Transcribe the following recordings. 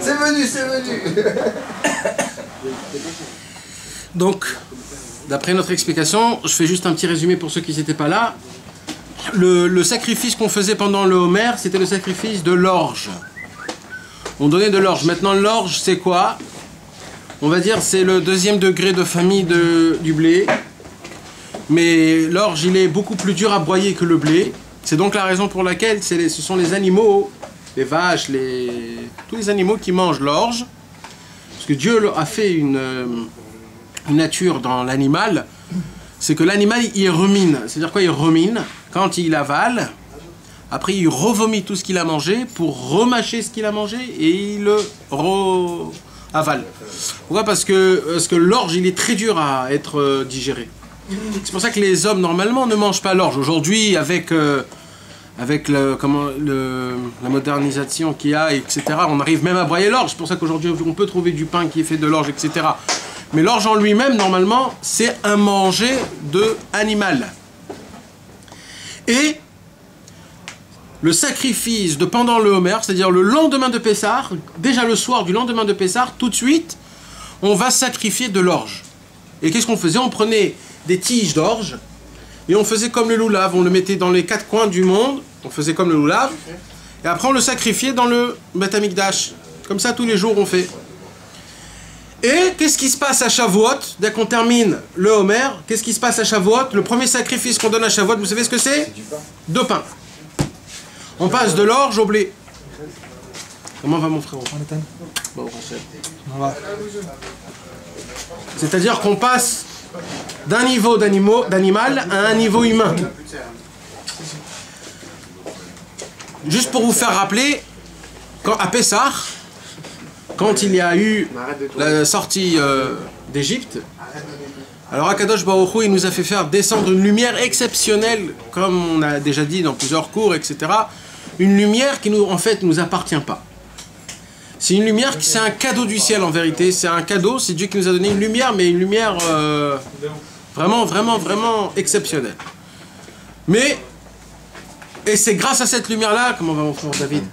C'est venu, c'est venu. Donc, d'après notre explication, je fais juste un petit résumé pour ceux qui n'étaient pas là. Le sacrifice qu'on faisait pendant le Homer, c'était le sacrifice de l'orge. On donnait de l'orge. Maintenant, l'orge, c'est quoi? On va dire c'est le deuxième degré de famille du blé. Mais l'orge, il est beaucoup plus dur à broyer que le blé. C'est donc la raison pour laquelle ce sont les animaux, les vaches, tous les animaux qui mangent l'orge. Parce que Dieu a fait une nature dans l'animal. C'est que l'animal, il rumine. C'est-à-dire quoi? Il rumine. Quand il avale, après il revomit tout ce qu'il a mangé pour remâcher ce qu'il a mangé et il le avale. Pourquoi? Parce que l'orge, il est très dur à être digéré. C'est pour ça que les hommes, normalement, ne mangent pas l'orge. Aujourd'hui, avec la modernisation qu'il y a, etc., on arrive même à broyer l'orge. C'est pour ça qu'aujourd'hui, on peut trouver du pain qui est fait de l'orge, etc. Mais l'orge en lui-même, normalement, c'est un manger d'animal. Et le sacrifice de pendant le Homer, c'est-à-dire le lendemain de Pessah, déjà le soir du lendemain de Pessah, tout de suite, on va sacrifier de l'orge. Et qu'est-ce qu'on faisait? On prenait des tiges d'orge et on faisait comme le loulav, on le mettait dans les quatre coins du monde, on faisait comme le loulav, et après on le sacrifiait dans le Beth Amikdash. Comme ça tous les jours on fait. Et qu'est-ce qui se passe à Shavuot? Dès qu'on termine le Homer, qu'est-ce qui se passe à Shavuot? Le premier sacrifice qu'on donne à Shavuot, vous savez ce que c'est? De pain. On passe de l'orge au blé. Comment va mon frérot? Bon, c'est-à-dire qu'on passe d'un niveau d'animal à un niveau humain. Juste pour vous faire rappeler, à Pessah, quand il y a eu la sortie d'Égypte, alors Akadosh Baruch Hu, il nous a fait faire descendre une lumière exceptionnelle, comme on a déjà dit dans plusieurs cours, etc. Une lumière qui en fait nous appartient pas. C'est une lumière, c'est un cadeau du ciel en vérité. C'est un cadeau, c'est Dieu qui nous a donné une lumière, mais une lumière vraiment, vraiment, vraiment exceptionnelle. Et c'est grâce à cette lumière-là, comment va mon frère David?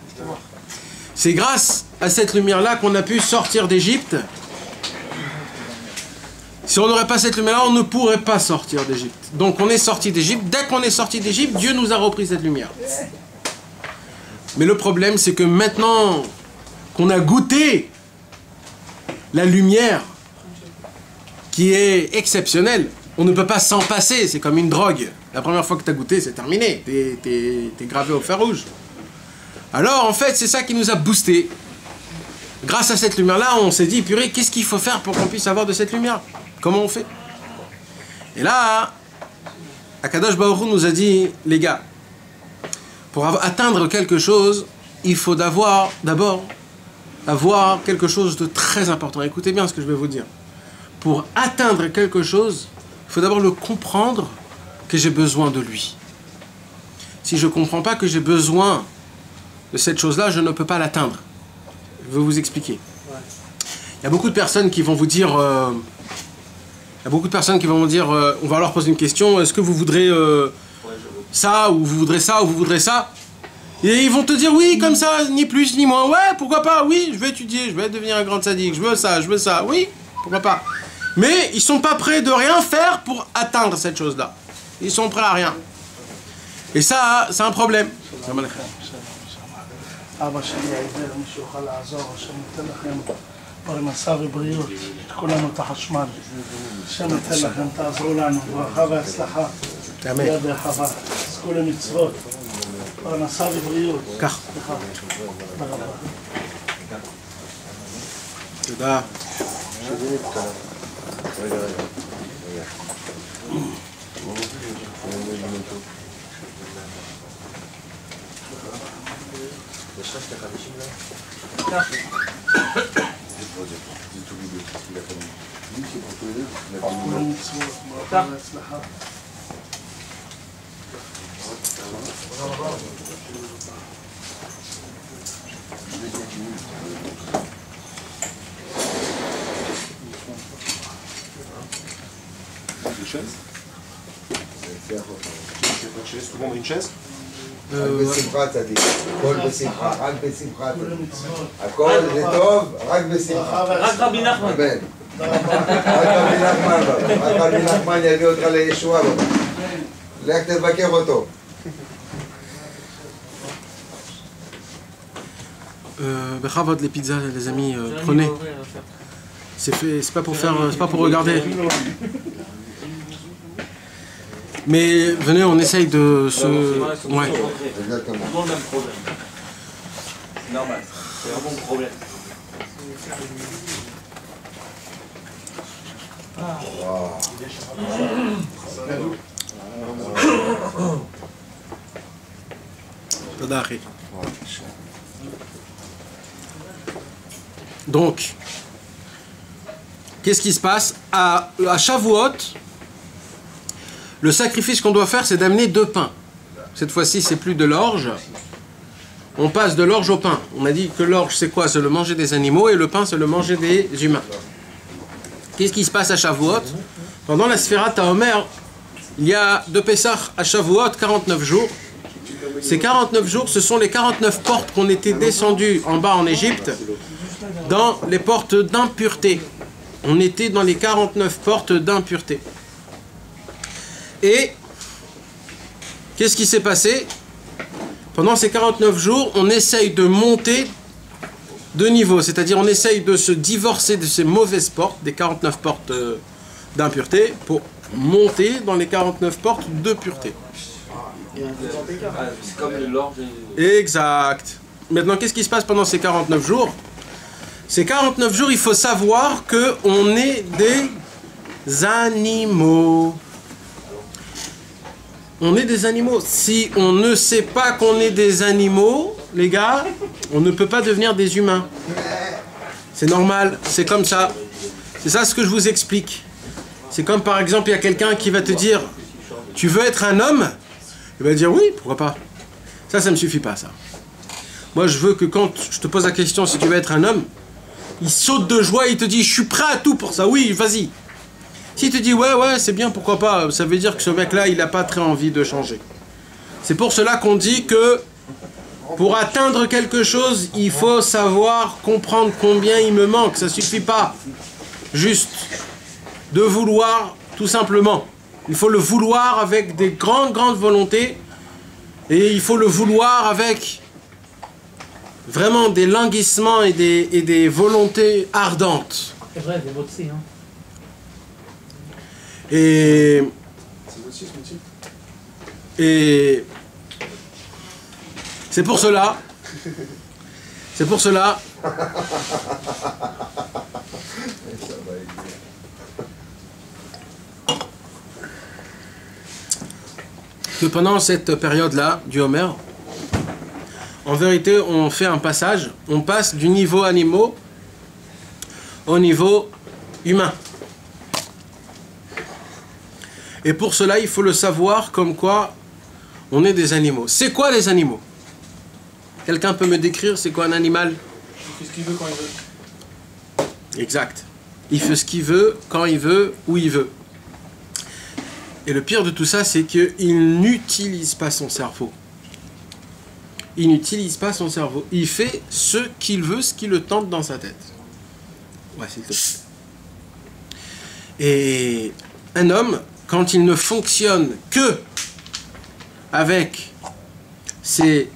C'est grâce à cette lumière-là qu'on a pu sortir d'Égypte. Si on n'aurait pas cette lumière-là, on ne pourrait pas sortir d'Égypte. Donc on est sorti d'Égypte. Dès qu'on est sorti d'Égypte, Dieu nous a repris cette lumière. Mais le problème, c'est que maintenant qu'on a goûté la lumière qui est exceptionnelle, on ne peut pas s'en passer. C'est comme une drogue. La première fois que tu as goûté, c'est terminé. T'es gravé au fer rouge. Alors, en fait, c'est ça qui nous a boosté. Grâce à cette lumière-là, on s'est dit, purée, qu'est-ce qu'il faut faire pour qu'on puisse avoir de cette lumière? Comment on fait? Et là, Akadosh Baruch Hu nous a dit, les gars, pour atteindre quelque chose, il faut d'abord avoir quelque chose de très important. Écoutez bien ce que je vais vous dire. Pour atteindre quelque chose, il faut d'abord le comprendre que j'ai besoin de lui. Si je ne comprends pas que j'ai besoin de cette chose-là, je ne peux pas l'atteindre. Je vais vous expliquer. Il y a beaucoup de personnes qui vont vous dire... on va leur poser une question, est-ce que vous voudrez ça, ou vous voudrez ça, ou vous voudrez ça? Et ils vont te dire oui, comme ça, ni plus ni moins. Ouais, pourquoi pas, oui, je vais étudier, je vais devenir un grand sadique, je veux ça, oui, pourquoi pas. Mais ils sont pas prêts de rien faire pour atteindre cette chose-là. Ils sont prêts à rien. Et ça, c'est un problème. אבא שלי העיוור, מי שיוכל לעזור, השם ייתן לכם פרנסה ובריאות, כולנו את החשמל. השם ייתן לכם, תעזרו לנו, ברכה והצלחה. תהיה בהרחבה, עסקו למצוות, פרנסה ובריאות. כך. תודה רבה. תודה. Une chaise, tout le monde a une chaise. רק בשמחה צדיק, הכל בשמחה, רק בשמחה צדיק. הכל זה טוב, רק בשמחה. רק רבי נחמן. אמן. רק רבי נחמן יביא אותך לישועה. לך תבקר אותו. Bechavod, les pizzas, les amis, prenez. C'est pas pour faire, c'est pas pour regarder. Mais venez, on essaye de se. Ouais. Exactement. Tout le monde a un problème. C'est normal. C'est un bon problème. Donc, qu'est-ce qui se passe à Shavuot? Le sacrifice qu'on doit faire, c'est d'amener 2 pains. Cette fois-ci, c'est plus de l'orge. On passe de l'orge au pain. On a dit que l'orge, c'est quoi? C'est le manger des animaux, et le pain, c'est le manger des humains. Qu'est-ce qui se passe à Shavuot? Pendant la Sfirat HaOmer, il y a de Pessah à Shavuot 49 jours. Ces 49 jours, ce sont les 49 portes qu'on était descendus en bas en Égypte, dans les portes d'impureté. On était dans les 49 portes d'impureté. Et qu'est-ce qui s'est passé? Pendant ces 49 jours, on essaye de monter de niveau, c'est-à-dire on essaye de se divorcer de ces mauvaises portes, des 49 portes d'impureté, pour monter dans les 49 portes de pureté. C'est comme l'orge. Exact. Maintenant, qu'est-ce qui se passe pendant ces 49 jours? Ces 49 jours, il faut savoir qu'on est des animaux. On est des animaux. Si on ne sait pas qu'on est des animaux, les gars, on ne peut pas devenir des humains. C'est normal, c'est comme ça. C'est ça ce que je vous explique. C'est comme par exemple, il y a quelqu'un qui va te dire « Tu veux être un homme ?» Il va dire « Oui, pourquoi pas ?» Ça ne me suffit pas, ça. Moi, je veux que quand je te pose la question si tu veux être un homme, il saute de joie et il te dit « Je suis prêt à tout pour ça, oui, vas-y !» S'il te dit « Ouais, c'est bien, pourquoi pas ?» ça veut dire que ce mec-là, il n'a pas très envie de changer. C'est pour cela qu'on dit que pour atteindre quelque chose, il faut savoir comprendre combien il me manque. Ça ne suffit pas juste de vouloir, tout simplement. Il faut le vouloir avec des grandes volontés, et il faut le vouloir avec vraiment des languissements et des volontés ardentes. C'est vrai, des mots de si, hein. Et c'est pour cela que pendant cette période-là du Homer, en vérité, on fait un passage, on passe du niveau animaux au niveau humain. Et pour cela, il faut le savoir comme quoi on est des animaux. C'est quoi les animaux? Quelqu'un peut me décrire c'est quoi un animal? Il fait ce qu'il veut quand il veut. Exact. Il fait ce qu'il veut, quand il veut, où il veut. Et le pire de tout ça, c'est qu'il n'utilise pas son cerveau. Il n'utilise pas son cerveau. Il fait ce qu'il veut, ce qui le tente dans sa tête. Ouais, s'il te plaît. Et un homme, quand il ne fonctionne que avec ses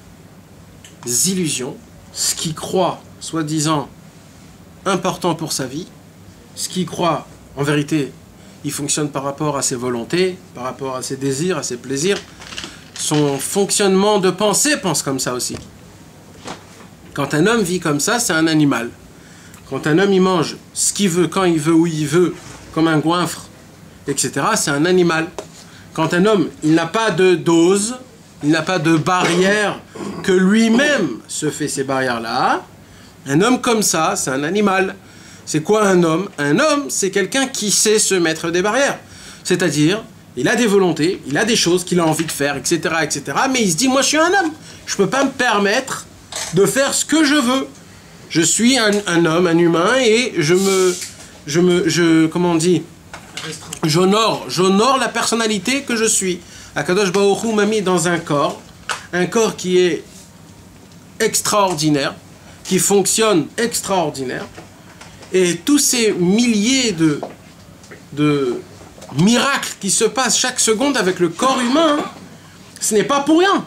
illusions, ce qu'il croit, soi-disant, important pour sa vie, ce qu'il croit, en vérité, il fonctionne par rapport à ses volontés, par rapport à ses désirs, à ses plaisirs. Son fonctionnement de pensée pense comme ça aussi. Quand un homme vit comme ça, c'est un animal. Quand un homme, il mange ce qu'il veut, quand il veut, où il veut, comme un goinfre, etc., c'est un animal. Quand un homme, il n'a pas de dose, il n'a pas de barrière, que lui-même se fait ces barrières-là, un homme comme ça, c'est un animal. C'est quoi un homme? Un homme, c'est quelqu'un qui sait se mettre des barrières. C'est-à-dire, il a des volontés, il a des choses qu'il a envie de faire, etc., etc., mais il se dit, moi je suis un homme, je ne peux pas me permettre de faire ce que je veux. Je suis un homme, un humain, et comment on dit, j'honore la personnalité que je suis. Akadosh Baruch Hu m'a mis dans un corps un corps qui est extraordinaire, qui fonctionne extraordinaire, et tous ces milliers de miracles qui se passent chaque seconde avec le corps humain, ce n'est pas pour rien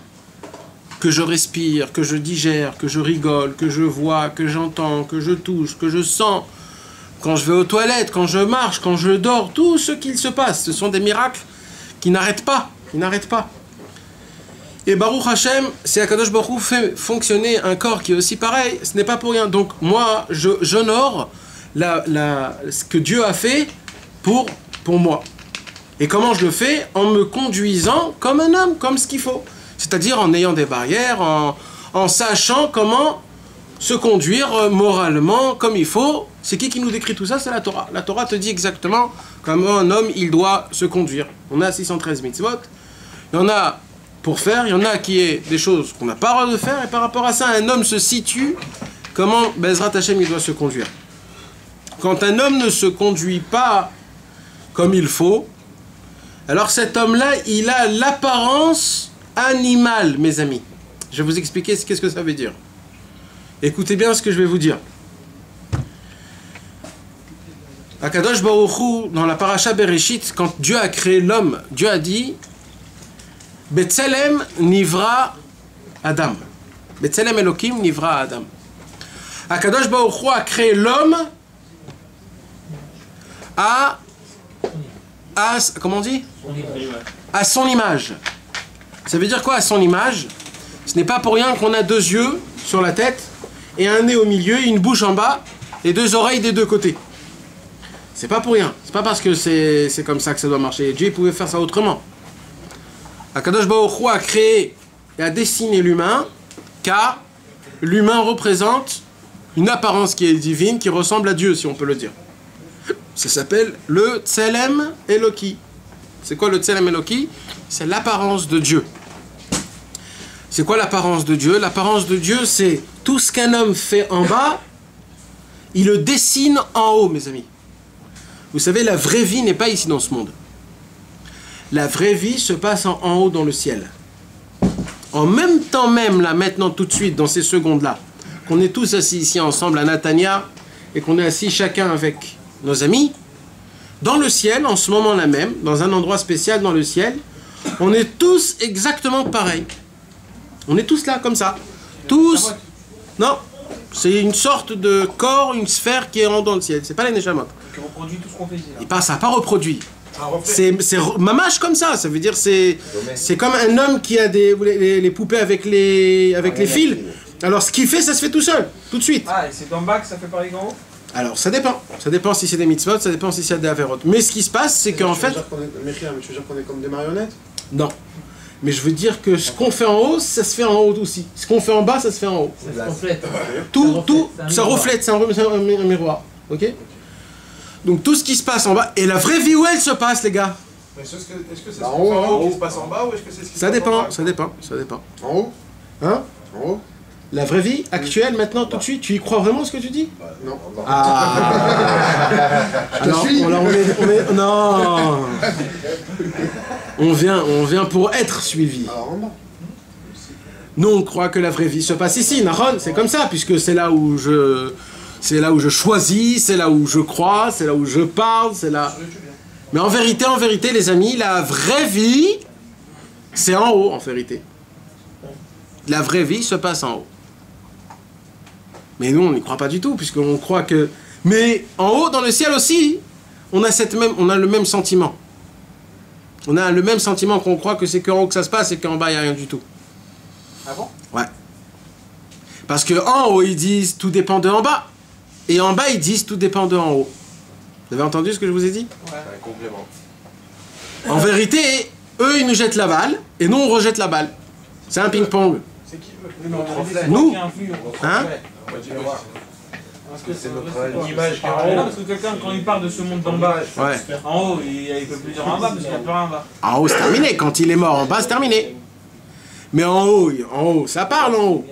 que je respire, que je digère, que je rigole, que je vois, que j'entends, que je touche, que je sens, quand je vais aux toilettes, quand je marche, quand je dors, tout ce qu'il se passe, ce sont des miracles qui n'arrêtent pas, Et Baruch Hashem, c'est Akadosh Baruch Hu fait fonctionner un corps qui est aussi pareil, ce n'est pas pour rien. Donc moi, j'honore ce que Dieu a fait pour moi. Et comment je le fais? En me conduisant comme un homme, comme ce qu'il faut. C'est-à-dire en ayant des barrières, en sachant comment se conduire moralement comme il faut. C'est qui nous décrit tout ça? C'est la Torah. La Torah te dit exactement comment un homme il doit se conduire. On a 613 mitzvot. Il y en a pour faire, il y en a qui est des choses qu'on n'a pas le droit de faire. Et par rapport à ça, un homme se situe comment Bezrat Hashem il doit se conduire. Quand un homme ne se conduit pas comme il faut, alors cet homme-là, il a l'apparence animale, mes amis. Je vais vous expliquer qu'est-ce que ça veut dire. Écoutez bien ce que je vais vous dire. Akadosh Baruch Hu, dans la paracha Bereshit, quand Dieu a créé l'homme, Dieu a dit Betzelem nivra Adam. Betzelem Elokim nivra Adam. Akadosh Baruch Hu a créé l'homme comment on dit? À son image. Ça veut dire quoi à son image? Ce n'est pas pour rien qu'on a 2 yeux sur la tête et un nez au milieu, une bouche en bas et 2 oreilles des 2 côtés. C'est pas pour rien. C'est pas parce que c'est comme ça que ça doit marcher. Dieu pouvait faire ça autrement. Akadosh Baruch Hu a créé et a dessiné l'humain car l'humain représente une apparence qui est divine, qui ressemble à Dieu, si on peut le dire. Ça s'appelle le Tselem Eloki. C'est quoi le Tselem Eloki? C'est l'apparence de Dieu. C'est quoi l'apparence de Dieu? L'apparence de Dieu, c'est tout ce qu'un homme fait en bas, il le dessine en haut, mes amis. Vous savez, la vraie vie n'est pas ici dans ce monde. La vraie vie se passe en haut dans le ciel. En même temps même, là, maintenant, tout de suite, dans ces secondes-là, qu'on est tous assis ici ensemble à Natania, et qu'on est assis chacun avec nos amis, dans le ciel, en ce moment-là même, dans un endroit spécial dans le ciel, on est tous exactement pareils. On est tous là, comme ça. Tous. Non, c'est une sorte de corps, une sphère qui est en dans le ciel. C'est pas les Neshamot. Qui reproduit tout ce qu'on fait ici. Ça n'a pas reproduit. C'est mamache comme ça. Ça veut dire c'est comme un homme qui a les poupées avec les fils. Alors ce qu'il fait, ça se fait tout seul, tout de suite. Ah, et c'est d'en bas que ça fait pareil qu'en haut? Alors ça dépend. Ça dépend si c'est des mitzvot, ça dépend si c'est des averot. Mais ce qui se passe, c'est qu'en fait... Tu veux dire qu'on est comme des marionnettes? Non. Mais je veux dire que ce qu'on fait en haut, ça se fait en haut aussi. Ce qu'on fait en bas, ça se fait en haut. Ça reflète. Ça reflète, c'est un miroir. Ok? Donc tout ce qui se passe en bas, et la vraie vie où elle se passe, les gars? Mais est-ce que c'est ce qui se passe en haut qui se passe en bas ou est-ce que c'est ce qui se passe en bas? Ça dépend. En haut? Hein? En haut? La vraie vie, actuelle, maintenant, tout de suite, tu y crois vraiment ce que tu dis? Non. Je te suis. Non. On vient pour être suivi. Alors en bas. Nous, on croit que la vraie vie se passe ici, Nahon, c'est comme ça, puisque c'est là où je choisis, c'est là où je crois, c'est là où je parle, c'est là... Mais en vérité, les amis, la vraie vie, c'est en haut, en vérité. La vraie vie se passe en haut. Mais nous, on n'y croit pas du tout, puisqu'on croit que... Mais en haut, dans le ciel aussi, on a le même sentiment. On a le même sentiment qu'on croit que c'est qu'en haut que ça se passe et qu'en bas, il n'y a rien du tout. Ah bon? Ouais. Parce qu'en haut, ils disent tout dépend de en bas. Et en bas, ils disent tout dépend de en haut. Vous avez entendu ce que je vous ai dit? Ouais, un complément. En vérité, eux, ils nous jettent la balle, et nous, on rejette la balle. C'est un ping-pong. C'est qui Nous? Hein? Parce que c'est notre image qui est en haut. Non, parce que quelqu'un, quand il parle de ce monde d'en bas, Ouais. en haut, il peut plus dire en bas parce qu'il n'y a plus rien en bas. En haut, c'est terminé. Quand il est mort en bas, c'est terminé. Mais en haut, ça parle en haut.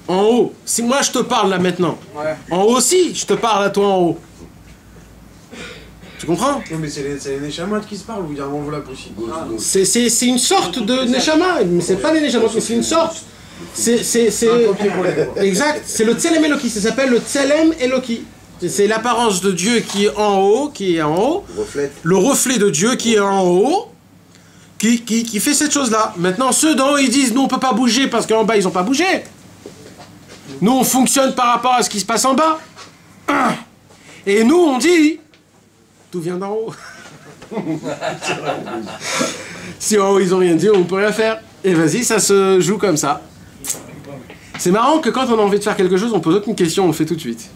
En haut. Si moi, je te parle là maintenant, en haut aussi, je te parle à toi en haut. Tu comprends? Non, mais c'est les Neshamot qui se parlent ou il y a un voilà possible. C'est une sorte de Neshama, mais c'est pas les Neshamot, mais c'est une sorte. C'est exact, c'est le Tselem Eloki, ça s'appelle le Tselem Eloki. C'est l'apparence de Dieu qui est en haut, le reflet de Dieu qui est en haut, qui fait cette chose-là. Maintenant, ceux d'en haut, ils disent, nous on peut pas bouger parce qu'en bas ils ont pas bougé. Nous on fonctionne par rapport à ce qui se passe en bas. Et nous on dit, tout vient d'en haut. Si en haut ils ont rien dit, on peut rien faire. Et vas-y, ça se joue comme ça. C'est marrant que quand on a envie de faire quelque chose, on pose aucune question, on le fait tout de suite.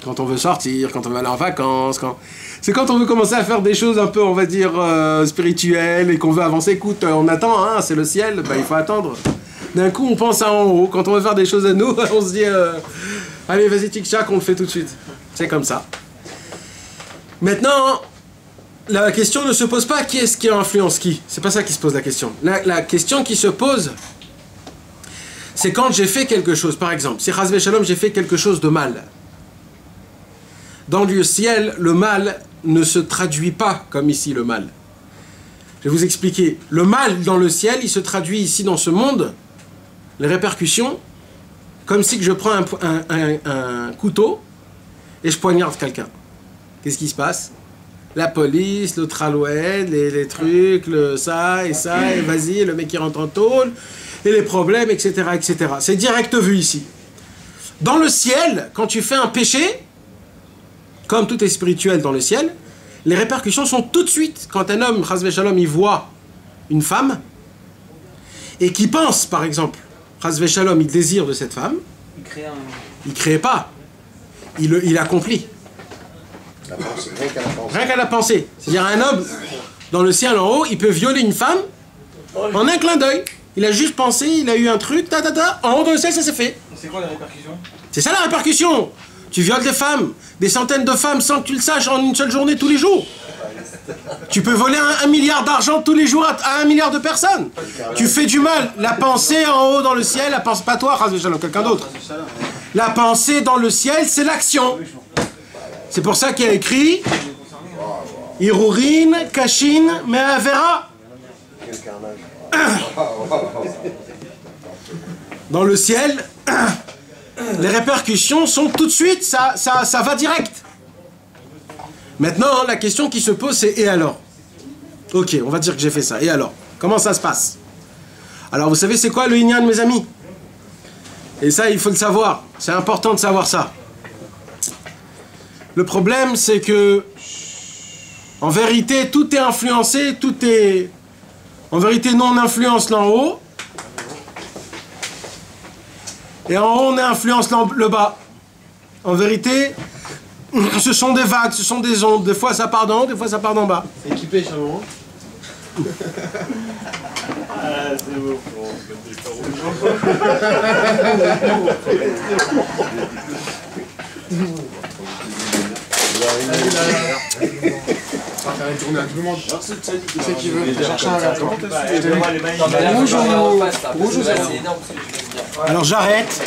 Quand on veut sortir, quand on veut aller en vacances, c'est quand on veut commencer à faire des choses un peu, on va dire, spirituelles et qu'on veut avancer. Écoute, on attend, hein, c'est le ciel, bah, il faut attendre. D'un coup, on pense à en haut. Quand on veut faire des choses à nous, on se dit, allez, vas-y, tic-tac, on le fait tout de suite. C'est comme ça. Maintenant, la question ne se pose pas qui est-ce qui influence qui. C'est pas ça qui se pose la question. La question qui se pose, c'est quand j'ai fait quelque chose. Par exemple, si Chas v'Shalom, j'ai fait quelque chose de mal. Dans le ciel, le mal ne se traduit pas comme ici le mal. Je vais vous expliquer. Le mal dans le ciel, il se traduit ici dans ce monde, les répercussions, comme si que je prends un couteau et je poignarde quelqu'un. Qu'est-ce qui se passe? La police, le traloued, les trucs, ça, et vas-y, le mec qui rentre en tôle, et les problèmes, etc., etc. C'est direct vu ici. Dans le ciel, quand tu fais un péché, comme tout est spirituel dans le ciel, les répercussions sont tout de suite. Quand un homme, Chas v'Shalom, il voit une femme, et qui pense, par exemple, Chas v'Shalom, il désire de cette femme, il ne crée pas, il accomplit. La pensée, rien qu'à la pensée. Rien qu'à la pensée. C'est-à-dire un homme, dans le ciel en haut, il peut violer une femme en un clin d'œil. Il a juste pensé, il a eu un truc, en haut dans le ciel, ça s'est fait. C'est quoi la répercussion? C'est ça la répercussion. Tu violes des femmes, des centaines de femmes sans que tu le saches en une seule journée tous les jours. Tu peux voler 1 milliard d'argent tous les jours à 1 milliard de personnes. Tu fais du mal. La pensée en haut dans le ciel, la pensée, pas toi, quelqu'un d'autre. La pensée dans le ciel, c'est l'action. C'est pour ça qu'il y a écrit Irurin, Kashin, Me'avera. Dans le ciel, les répercussions sont tout de suite, ça va direct. Maintenant, la question qui se pose, c'est et alors? Ok, on va dire que j'ai fait ça. Et alors? Comment ça se passe? Alors, vous savez, c'est quoi le Inyan, mes amis? Et ça, il faut le savoir. C'est important de savoir ça. Le problème, c'est que, en vérité, tout est influencé, tout est... En vérité, nous, on influence l'en haut. Et en haut, on influence le bas. En vérité, ce sont des vagues, ce sont des ondes. Des fois, ça part d'en haut, des fois, ça part d'en bas. C'est équipé, Chamon. Ah, c'est beau. On va faire une tournée à tout le monde. C'est qui veut chercher un verre. Alors, j'arrête.